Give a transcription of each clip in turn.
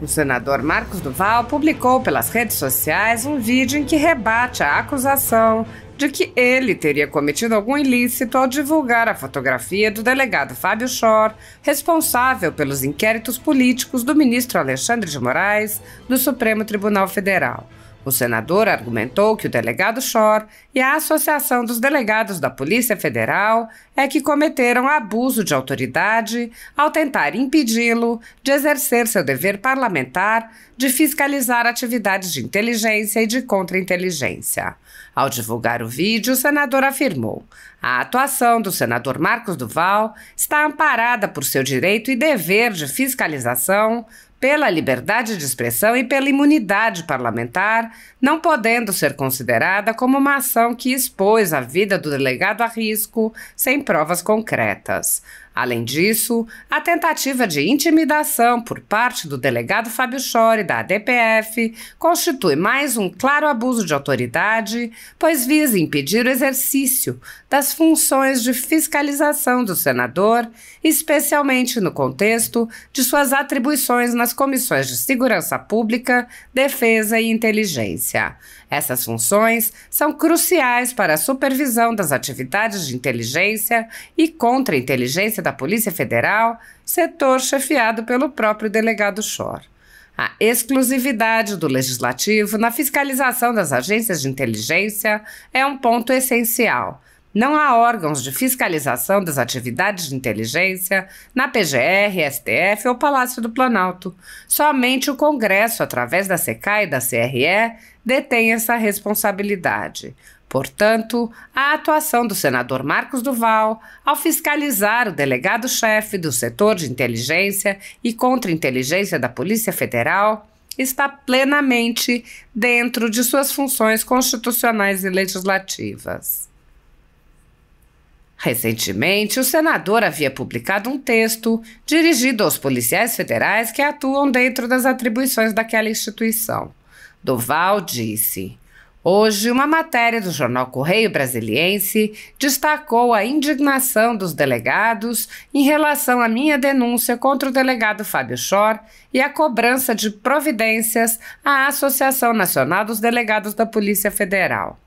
O senador Marcos Duval publicou pelas redes sociais um vídeo em que rebate a acusação de que ele teria cometido algum ilícito ao divulgar a fotografia do delegado Fábio Chor, responsável pelos inquéritos políticos do ministro Alexandre de Moraes, do Supremo Tribunal Federal. O senador argumentou que o delegado Chor e a Associação dos Delegados da Polícia Federal é que cometeram abuso de autoridade ao tentar impedi-lo de exercer seu dever parlamentar de fiscalizar atividades de inteligência e de contra-inteligência. Ao divulgar o vídeo, o senador afirmou: a atuação do senador Marcos Duval está amparada por seu direito e dever de fiscalização, pela liberdade de expressão e pela imunidade parlamentar, não podendo ser considerada como uma ação que expôs a vida do delegado a risco sem provas concretas. Além disso, a tentativa de intimidação por parte do delegado Fábio Chor e da ADPF constitui mais um claro abuso de autoridade, pois visa impedir o exercício das funções de fiscalização do senador, especialmente no contexto de suas atribuições nas comissões de Segurança Pública, Defesa e Inteligência. Essas funções são cruciais para a supervisão das atividades de inteligência e contra-inteligência da Polícia Federal, setor chefiado pelo próprio delegado Chor. A exclusividade do Legislativo na fiscalização das agências de inteligência é um ponto essencial. Não há órgãos de fiscalização das atividades de inteligência na PGR, STF ou Palácio do Planalto. Somente o Congresso, através da SECAI e da CRE, detém essa responsabilidade. Portanto, a atuação do senador Marcos Duval, ao fiscalizar o delegado-chefe do setor de inteligência e contra-inteligência da Polícia Federal, está plenamente dentro de suas funções constitucionais e legislativas. Recentemente, o senador havia publicado um texto dirigido aos policiais federais que atuam dentro das atribuições daquela instituição. Duval disse: hoje, uma matéria do jornal Correio Brasiliense destacou a indignação dos delegados em relação à minha denúncia contra o delegado Fábio Chor e a cobrança de providências à Associação Nacional dos Delegados da Polícia Federal.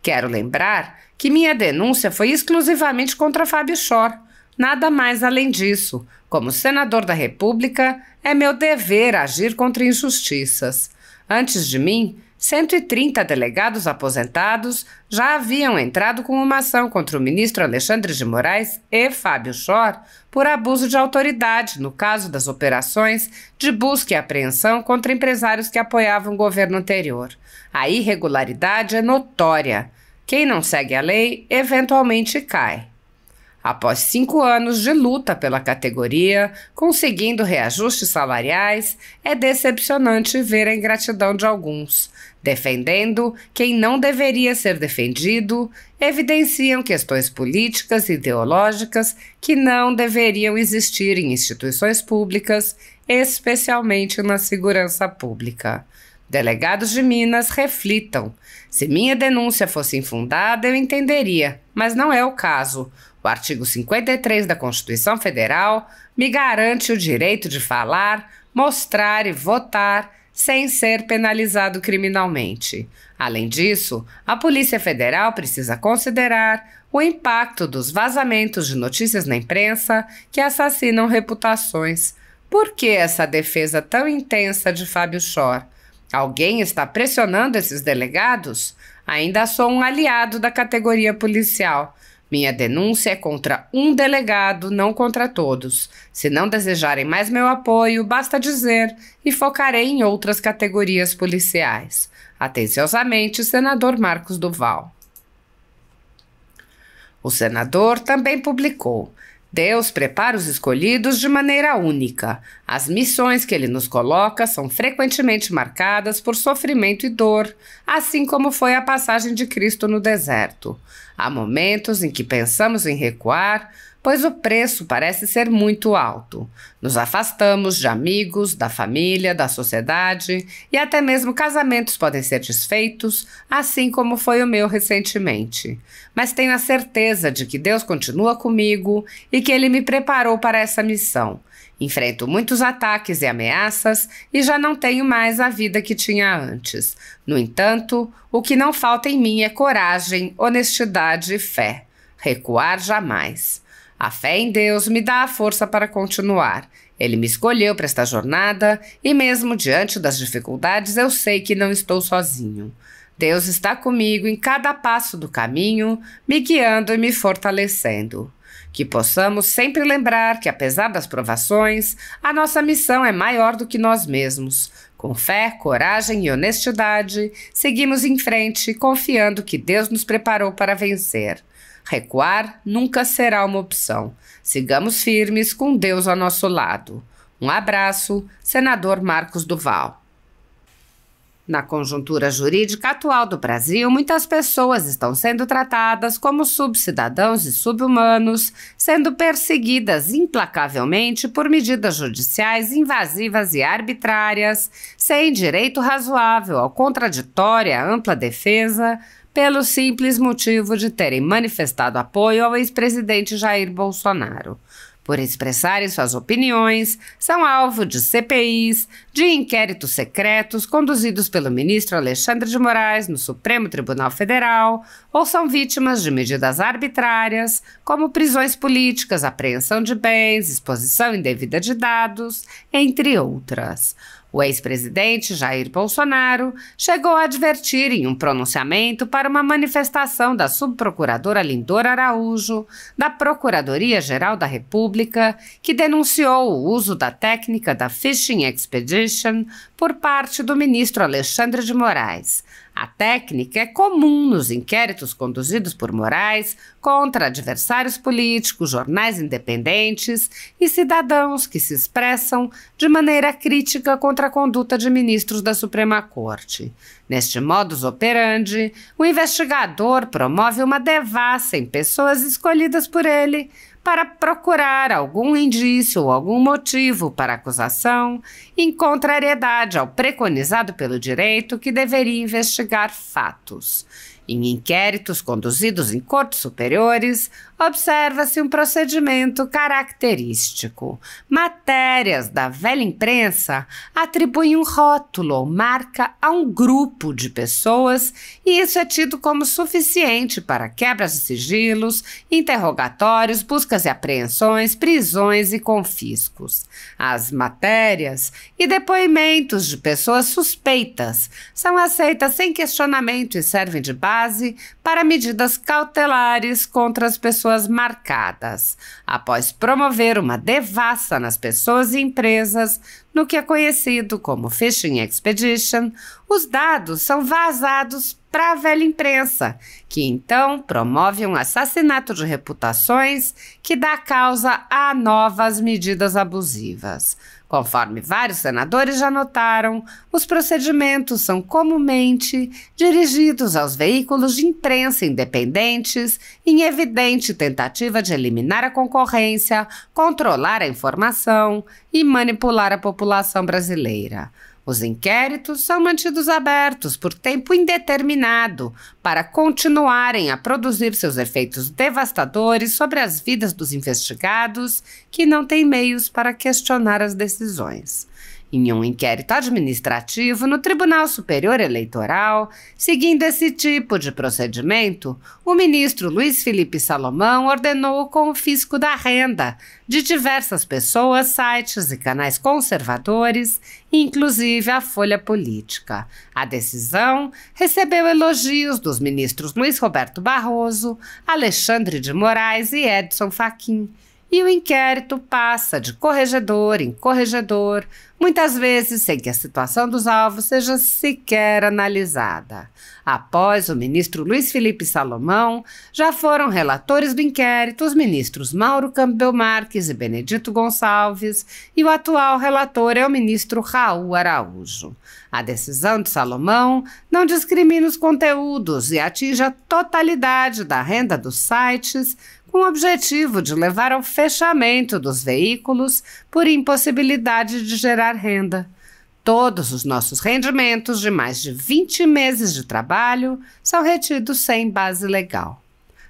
Quero lembrar que minha denúncia foi exclusivamente contra Fábio Chor. Nada mais além disso. Como senador da República, é meu dever agir contra injustiças. Antes de mim, 130 delegados aposentados já haviam entrado com uma ação contra o ministro Alexandre de Moraes e Fábio Chor por abuso de autoridade no caso das operações de busca e apreensão contra empresários que apoiavam o governo anterior. A irregularidade é notória. Quem não segue a lei, eventualmente cai. Após 5 anos de luta pela categoria, conseguindo reajustes salariais, é decepcionante ver a ingratidão de alguns. Defendendo quem não deveria ser defendido, evidenciam questões políticas e ideológicas que não deveriam existir em instituições públicas, especialmente na segurança pública. Delegados de Minas, reflitam. Se minha denúncia fosse infundada, eu entenderia, mas não é o caso. O artigo 53 da Constituição Federal me garante o direito de falar, mostrar e votar sem ser penalizado criminalmente. Além disso, a Polícia Federal precisa considerar o impacto dos vazamentos de notícias na imprensa que assassinam reputações. Por que essa defesa tão intensa de Fábio Chor? Alguém está pressionando esses delegados? Ainda sou um aliado da categoria policial. Minha denúncia é contra um delegado, não contra todos. Se não desejarem mais meu apoio, basta dizer e focarei em outras categorias policiais. Atenciosamente, senador Marcos Duval. O senador também publicou: Deus prepara os escolhidos de maneira única. As missões que ele nos coloca são frequentemente marcadas por sofrimento e dor, assim como foi a passagem de Cristo no deserto. Há momentos em que pensamos em recuar, pois o preço parece ser muito alto. Nos afastamos de amigos, da família, da sociedade e até mesmo casamentos podem ser desfeitos, assim como foi o meu recentemente. Mas tenho a certeza de que Deus continua comigo e que Ele me preparou para essa missão. Enfrento muitos ataques e ameaças e já não tenho mais a vida que tinha antes. No entanto, o que não falta em mim é coragem, honestidade e fé. Recuar jamais. A fé em Deus me dá a força para continuar. Ele me escolheu para esta jornada e mesmo diante das dificuldades eu sei que não estou sozinho. Deus está comigo em cada passo do caminho, me guiando e me fortalecendo. Que possamos sempre lembrar que, apesar das provações, a nossa missão é maior do que nós mesmos. Com fé, coragem e honestidade, seguimos em frente, confiando que Deus nos preparou para vencer. Recuar nunca será uma opção. Sigamos firmes com Deus ao nosso lado. Um abraço, Senador Marcos Duval. Na conjuntura jurídica atual do Brasil, muitas pessoas estão sendo tratadas como subcidadãos e subhumanos, sendo perseguidas implacavelmente por medidas judiciais invasivas e arbitrárias, sem direito razoável ao contraditório e à ampla defesa, pelo simples motivo de terem manifestado apoio ao ex-presidente Jair Bolsonaro. Por expressarem suas opiniões, são alvo de CPIs, de inquéritos secretos conduzidos pelo ministro Alexandre de Moraes no Supremo Tribunal Federal, ou são vítimas de medidas arbitrárias, como prisões políticas, apreensão de bens, exposição indevida de dados, entre outras. O ex-presidente Jair Bolsonaro chegou a advertir em um pronunciamento para uma manifestação da subprocuradora Lindor Araújo, da Procuradoria-Geral da República, que denunciou o uso da técnica da Fishing Expedition por parte do ministro Alexandre de Moraes. A técnica é comum nos inquéritos conduzidos por Moraes contra adversários políticos, jornais independentes e cidadãos que se expressam de maneira crítica contra a conduta de ministros da Suprema Corte. Neste modus operandi, o investigador promove uma devassa em pessoas escolhidas por ele para procurar algum indício ou algum motivo para acusação, em contrariedade ao preconizado pelo direito que deveria investigar fatos. Em inquéritos conduzidos em cortes superiores, observa-se um procedimento característico. Matérias da velha imprensa atribuem um rótulo ou marca a um grupo de pessoas e isso é tido como suficiente para quebras de sigilos, interrogatórios, buscas e apreensões, prisões e confiscos. As matérias e depoimentos de pessoas suspeitas são aceitas sem questionamento e servem de base para medidas cautelares contra as pessoas marcadas, após promover uma devassa nas pessoas e empresas no que é conhecido como Fishing Expedition. Os dados são vazados para a velha imprensa, que então promove um assassinato de reputações que dá causa a novas medidas abusivas. Conforme vários senadores já notaram, os procedimentos são comumente dirigidos aos veículos de imprensa independentes em evidente tentativa de eliminar a concorrência, controlar a informação e manipular a população brasileira. Os inquéritos são mantidos abertos por tempo indeterminado para continuarem a produzir seus efeitos devastadores sobre as vidas dos investigados que não têm meios para questionar as decisões. Em um inquérito administrativo no Tribunal Superior Eleitoral, seguindo esse tipo de procedimento, o ministro Luiz Felipe Salomão ordenou o confisco da renda de diversas pessoas, sites e canais conservadores, inclusive a Folha Política. A decisão recebeu elogios dos ministros Luiz Roberto Barroso, Alexandre de Moraes e Edson Fachin. E o inquérito passa de corregedor em corregedor, muitas vezes sem que a situação dos alvos seja sequer analisada. Após o ministro Luiz Felipe Salomão, já foram relatores do inquérito os ministros Mauro Campbell Marques e Benedito Gonçalves, e o atual relator é o ministro Raul Araújo. A decisão de Salomão não discrimina os conteúdos e atinge a totalidade da renda dos sites, com o objetivo de levar ao fechamento dos veículos por impossibilidade de gerar renda. Todos os nossos rendimentos de mais de 20 meses de trabalho são retidos sem base legal.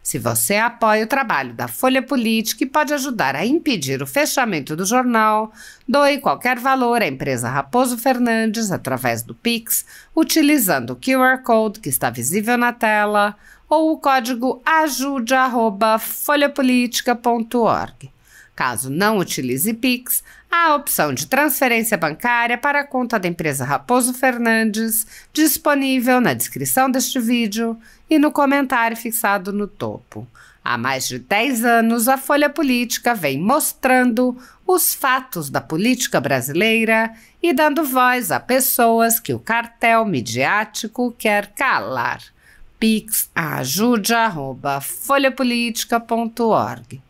Se você apoia o trabalho da Folha Política e pode ajudar a impedir o fechamento do jornal, doe qualquer valor à empresa Raposo Fernandes através do Pix, utilizando o QR Code que está visível na tela ou o código ajude@folhapolitica.org. Caso não utilize Pix, há a opção de transferência bancária para a conta da empresa Raposo Fernandes, disponível na descrição deste vídeo e no comentário fixado no topo. Há mais de 10 anos, a Folha Política vem mostrando os fatos da política brasileira e dando voz a pessoas que o cartel midiático quer calar. Pix ajude@folhapolitica.org.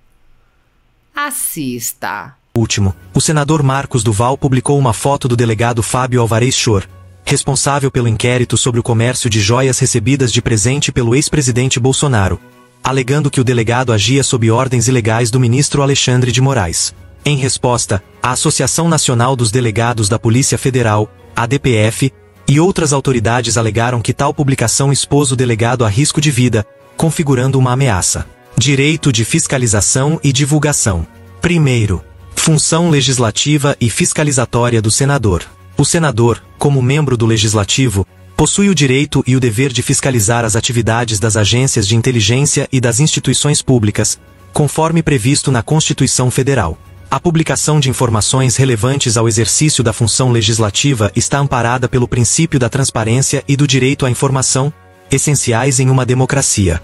Assista. Último, o senador Marcos Duval publicou uma foto do delegado Fábio Alvarez Shor, responsável pelo inquérito sobre o comércio de joias recebidas de presente pelo ex-presidente Bolsonaro, alegando que o delegado agia sob ordens ilegais do ministro Alexandre de Moraes. Em resposta, a Associação Nacional dos Delegados da Polícia Federal, ADPF, e outras autoridades alegaram que tal publicação expôs o delegado a risco de vida, configurando uma ameaça. Direito de fiscalização e divulgação. Primeiro, função legislativa e fiscalizatória do senador. O senador, como membro do Legislativo, possui o direito e o dever de fiscalizar as atividades das agências de inteligência e das instituições públicas, conforme previsto na Constituição Federal. A publicação de informações relevantes ao exercício da função legislativa está amparada pelo princípio da transparência e do direito à informação, essenciais em uma democracia.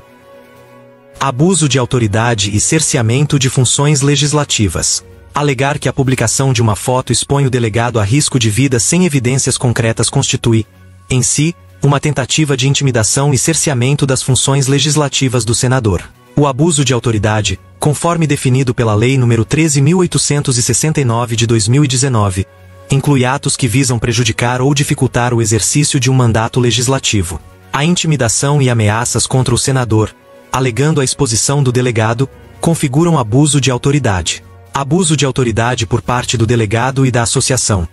Abuso de autoridade e cerceamento de funções legislativas. Alegar que a publicação de uma foto expõe o delegado a risco de vida sem evidências concretas constitui, em si, uma tentativa de intimidação e cerceamento das funções legislativas do senador. O abuso de autoridade, conforme definido pela Lei nº 13.869 de 2019, inclui atos que visam prejudicar ou dificultar o exercício de um mandato legislativo. A intimidação e ameaças contra o senador, alegando a exposição do delegado, configuram abuso de autoridade. Abuso de autoridade por parte do delegado e da associação.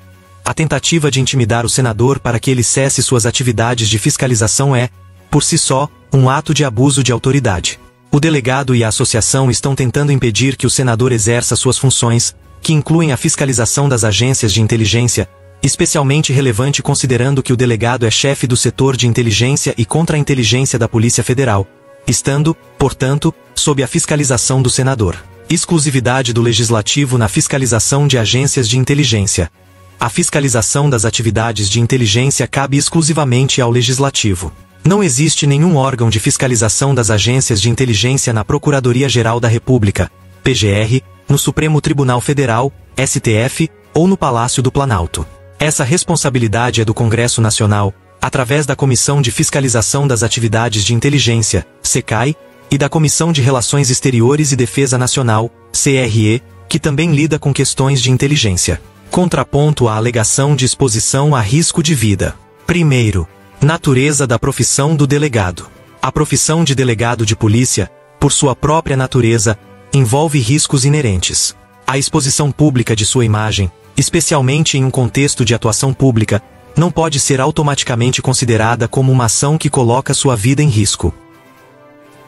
A tentativa de intimidar o senador para que ele cesse suas atividades de fiscalização é, por si só, um ato de abuso de autoridade. O delegado e a associação estão tentando impedir que o senador exerça suas funções, que incluem a fiscalização das agências de inteligência, especialmente relevante considerando que o delegado é chefe do setor de inteligência e contra-inteligência da Polícia Federal, estando, portanto, sob a fiscalização do senador. Exclusividade do Legislativo na fiscalização de agências de inteligência. A fiscalização das atividades de inteligência cabe exclusivamente ao Legislativo. Não existe nenhum órgão de fiscalização das agências de inteligência na Procuradoria-Geral da República, PGR, no Supremo Tribunal Federal, STF, ou no Palácio do Planalto. Essa responsabilidade é do Congresso Nacional, através da Comissão de Fiscalização das Atividades de Inteligência, SECAI, e da Comissão de Relações Exteriores e Defesa Nacional, CRE, que também lida com questões de inteligência. Contraponto à alegação de exposição a risco de vida. Primeiro, natureza da profissão do delegado. A profissão de delegado de polícia, por sua própria natureza, envolve riscos inerentes. A exposição pública de sua imagem, especialmente em um contexto de atuação pública, não pode ser automaticamente considerada como uma ação que coloca sua vida em risco.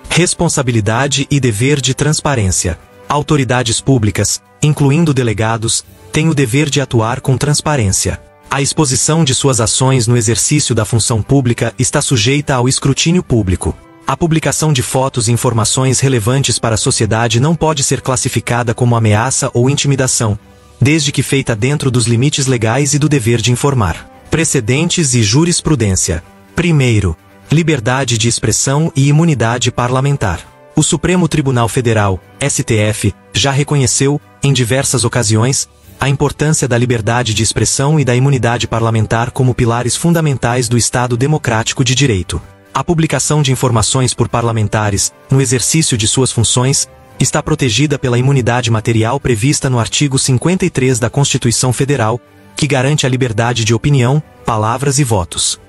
Responsabilidade e dever de transparência. Autoridades públicas, incluindo delegados, têm o dever de atuar com transparência. A exposição de suas ações no exercício da função pública está sujeita ao escrutínio público. A publicação de fotos e informações relevantes para a sociedade não pode ser classificada como ameaça ou intimidação, desde que feita dentro dos limites legais e do dever de informar. Precedentes e jurisprudência. Primeiro, liberdade de expressão e imunidade parlamentar. O Supremo Tribunal Federal, STF, já reconheceu, em diversas ocasiões, a importância da liberdade de expressão e da imunidade parlamentar como pilares fundamentais do Estado democrático de direito. A publicação de informações por parlamentares, no exercício de suas funções, está protegida pela imunidade material prevista no artigo 53 da Constituição Federal, que garante a liberdade de opinião, palavras e votos.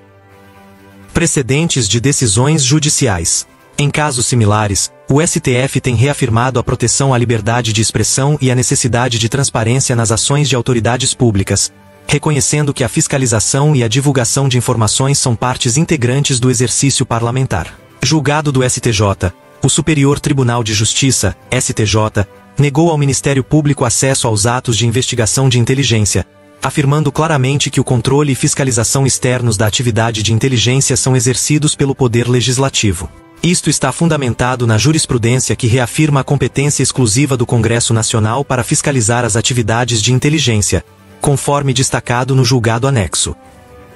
Precedentes de decisões judiciais. Em casos similares, o STF tem reafirmado a proteção à liberdade de expressão e a necessidade de transparência nas ações de autoridades públicas, reconhecendo que a fiscalização e a divulgação de informações são partes integrantes do exercício parlamentar. Julgado do STJ, o Superior Tribunal de Justiça, STJ, negou ao Ministério Público acesso aos atos de investigação de inteligência, afirmando claramente que o controle e fiscalização externos da atividade de inteligência são exercidos pelo Poder Legislativo. Isto está fundamentado na jurisprudência que reafirma a competência exclusiva do Congresso Nacional para fiscalizar as atividades de inteligência, conforme destacado no julgado anexo.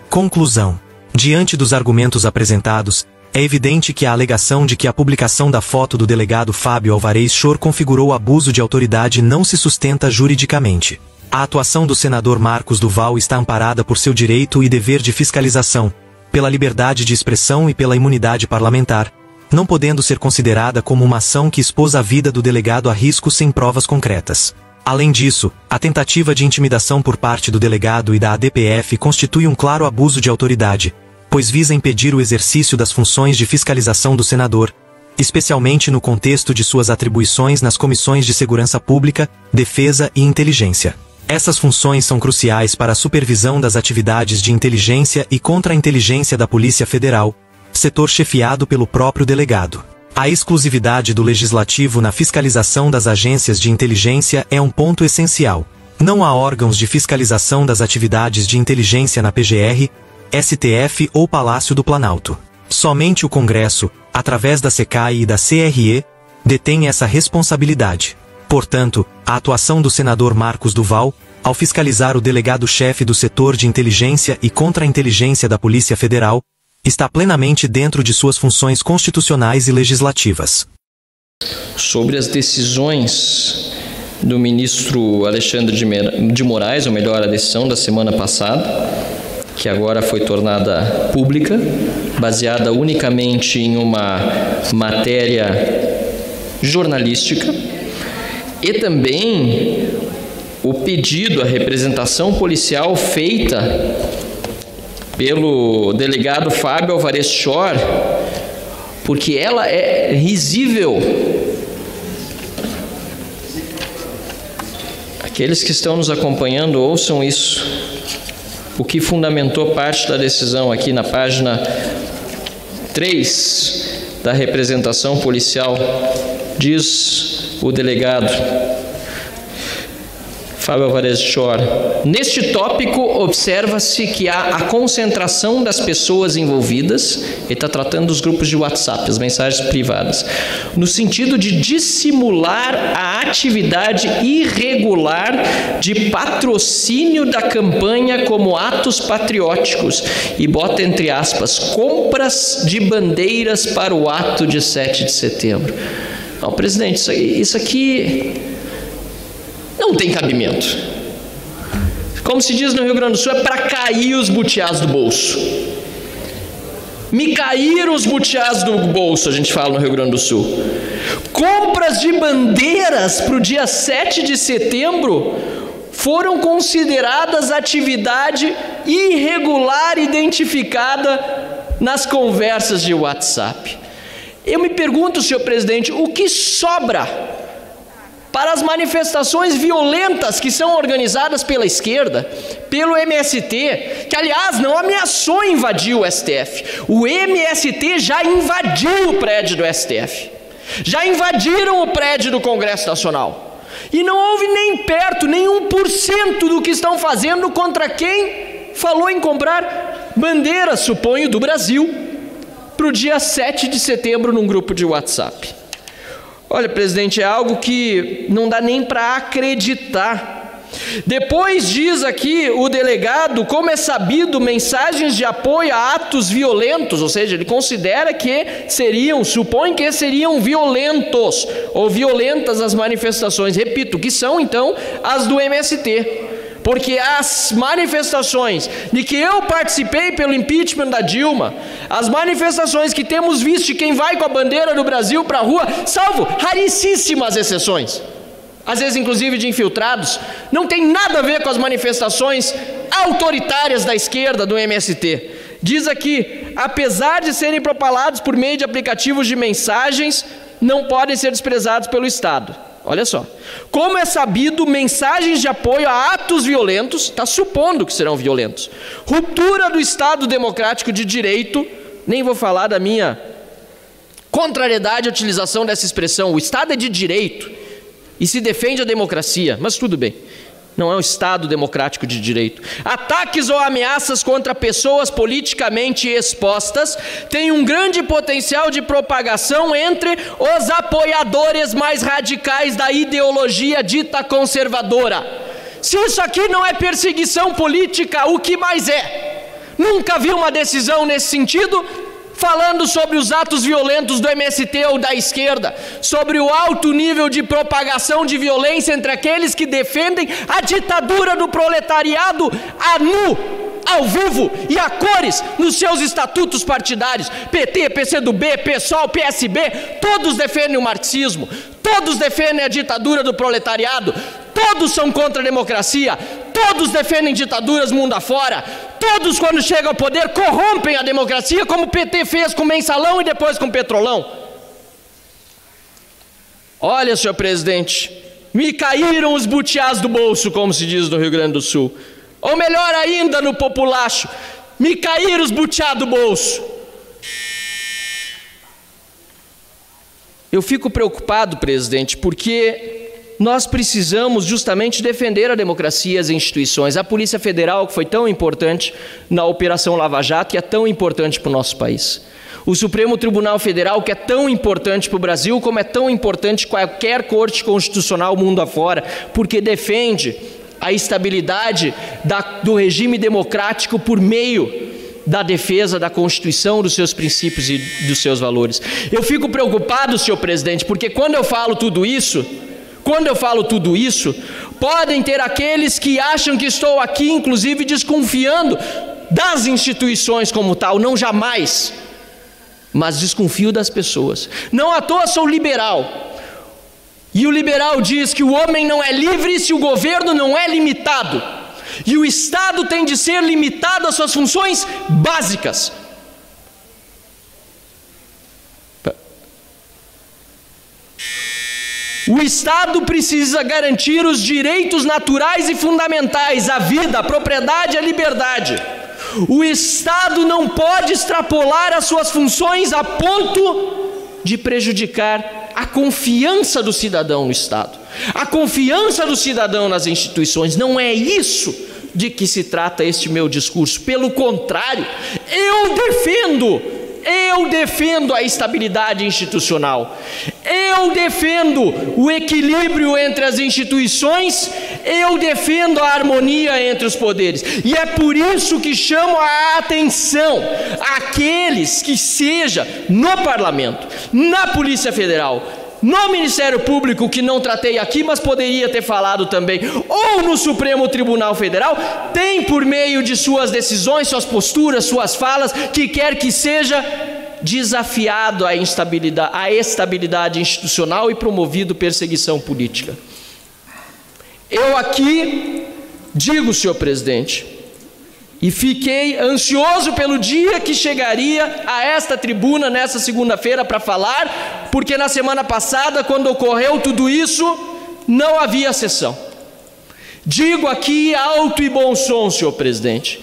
Conclusão. Diante dos argumentos apresentados, é evidente que a alegação de que a publicação da foto do delegado Fábio Alvarez Shor configurou abuso de autoridade não se sustenta juridicamente. A atuação do senador Marcos Duval está amparada por seu direito e dever de fiscalização, pela liberdade de expressão e pela imunidade parlamentar, não podendo ser considerada como uma ação que expôs a vida do delegado a risco sem provas concretas. Além disso, a tentativa de intimidação por parte do delegado e da ADPF constitui um claro abuso de autoridade, pois visa impedir o exercício das funções de fiscalização do senador, especialmente no contexto de suas atribuições nas comissões de segurança pública, defesa e inteligência. Essas funções são cruciais para a supervisão das atividades de inteligência e contra-inteligência da Polícia Federal, setor chefiado pelo próprio delegado. A exclusividade do Legislativo na fiscalização das agências de inteligência é um ponto essencial. Não há órgãos de fiscalização das atividades de inteligência na PGR, STF ou Palácio do Planalto. Somente o Congresso, através da SECAI e da CRE, detém essa responsabilidade. Portanto, a atuação do senador Marcos Duval, ao fiscalizar o delegado-chefe do setor de inteligência e contra-inteligência da Polícia Federal, está plenamente dentro de suas funções constitucionais e legislativas. Sobre as decisões do ministro Alexandre de Moraes, ou melhor, a decisão da semana passada, que agora foi tornada pública, baseada unicamente em uma matéria jornalística, e também o pedido, a representação policial feita pelo delegado Fábio Alvarez Shor, porque ela é risível. Aqueles que estão nos acompanhando, ouçam isso. O que fundamentou parte da decisão aqui na página 3 da representação policial, diz o delegado Fábio Alvarez Shor: neste tópico, observa-se que há a concentração das pessoas envolvidas, ele está tratando dos grupos de WhatsApp, as mensagens privadas, no sentido de dissimular a atividade irregular de patrocínio da campanha como atos patrióticos, e bota entre aspas, compras de bandeiras para o ato de 7 de setembro. Não, presidente, isso aqui não tem cabimento. Como se diz no Rio Grande do Sul, é para cair os butiás do bolso. Me caíram os butiás do bolso, a gente fala no Rio Grande do Sul. Compras de bandeiras para o dia 7 de setembro foram consideradas atividade irregular identificada nas conversas de WhatsApp. Eu me pergunto, senhor presidente, o que sobra para as manifestações violentas que são organizadas pela esquerda, pelo MST, que aliás não ameaçou invadir o STF. O MST já invadiu o prédio do STF. Já invadiram o prédio do Congresso Nacional. E não houve nem perto, nem 1% do que estão fazendo contra quem falou em comprar bandeiras, suponho, do Brasil, para o dia 7 de setembro num grupo de WhatsApp. Olha, presidente, é algo que não dá nem para acreditar. Depois diz aqui o delegado, como é sabido, mensagens de apoio a atos violentos, ou seja, ele considera que supõe que seriam violentos ou violentas as manifestações, repito, que são então as do MST. Porque as manifestações de que eu participei pelo impeachment da Dilma, as manifestações que temos visto de quem vai com a bandeira do Brasil para a rua, salvo raríssimas exceções, às vezes inclusive de infiltrados, não tem nada a ver com as manifestações autoritárias da esquerda do MST. Diz aqui, apesar de serem propalados por meio de aplicativos de mensagens, não podem ser desprezados pelo Estado. Olha só. Como é sabido, mensagens de apoio a atos violentos, está supondo que serão violentos. Ruptura do Estado democrático de direito, nem vou falar da minha contrariedade à utilização dessa expressão. O Estado é de direito e se defende a democracia, mas tudo bem. Não é um Estado democrático de direito. Ataques ou ameaças contra pessoas politicamente expostas têm um grande potencial de propagação entre os apoiadores mais radicais da ideologia dita conservadora. Se isso aqui não é perseguição política, o que mais é? Nunca vi uma decisão nesse sentido falando sobre os atos violentos do MST ou da esquerda, sobre o alto nível de propagação de violência entre aqueles que defendem a ditadura do proletariado a nu, ao vivo e a cores nos seus estatutos partidários. PT, PCdoB, PSOL, PSB, todos defendem o marxismo, todos defendem a ditadura do proletariado, todos são contra a democracia, todos defendem ditaduras mundo afora, todos, quando chegam ao poder, corrompem a democracia, como o PT fez com o Mensalão e depois com o Petrolão. Olha, senhor presidente, me caíram os butiás do bolso, como se diz no Rio Grande do Sul. Ou melhor ainda, no populacho, me caíram os butiás do bolso. Eu fico preocupado, presidente, porque nós precisamos justamente defender a democracia e as instituições. A Polícia Federal, que foi tão importante na Operação Lava Jato, que é tão importante para o nosso país. O Supremo Tribunal Federal, que é tão importante para o Brasil, como é tão importante qualquer corte constitucional mundo afora, porque defende a estabilidade do regime democrático por meio da defesa da Constituição, dos seus princípios e dos seus valores. Eu fico preocupado, senhor presidente, porque quando eu falo tudo isso, podem ter aqueles que acham que estou aqui, inclusive, desconfiando das instituições como tal. Não, jamais. Mas desconfio das pessoas. Não à toa sou liberal. E o liberal diz que o homem não é livre se o governo não é limitado. E o Estado tem de ser limitado às suas funções básicas. O Estado precisa garantir os direitos naturais e fundamentais, a vida, a propriedade e a liberdade. O Estado não pode extrapolar as suas funções a ponto de prejudicar a confiança do cidadão no Estado, a confiança do cidadão nas instituições. Não é isso de que se trata este meu discurso. Pelo contrário, eu defendo a estabilidade institucional, eu defendo o equilíbrio entre as instituições, eu defendo a harmonia entre os poderes, e é por isso que chamo a atenção àqueles que seja no Parlamento, na Polícia Federal, no Ministério Público, que não tratei aqui, mas poderia ter falado também, ou no Supremo Tribunal Federal, tem por meio de suas decisões, suas posturas, suas falas, que quer que seja desafiado a estabilidade institucional e promovido perseguição política. Eu aqui digo, senhor presidente, e fiquei ansioso pelo dia que chegaria a esta tribuna nessa segunda-feira para falar, porque na semana passada, quando ocorreu tudo isso, não havia sessão. Digo aqui alto e bom som, senhor presidente,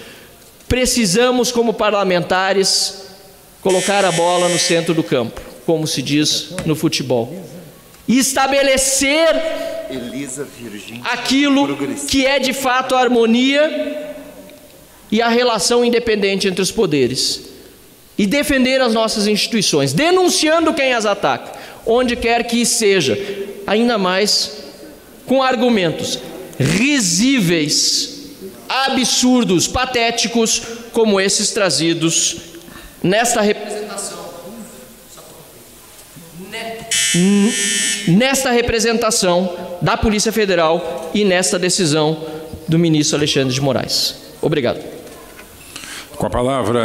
precisamos, como parlamentares, colocar a bola no centro do campo, como se diz no futebol, e estabelecer aquilo que é de fato a harmonia e a relação independente entre os poderes, e defender as nossas instituições, denunciando quem as ataca, onde quer que seja, ainda mais com argumentos risíveis, absurdos, patéticos, como esses trazidos nesta representação da Polícia Federal e nesta decisão do ministro Alexandre de Moraes. Obrigado. Com a palavra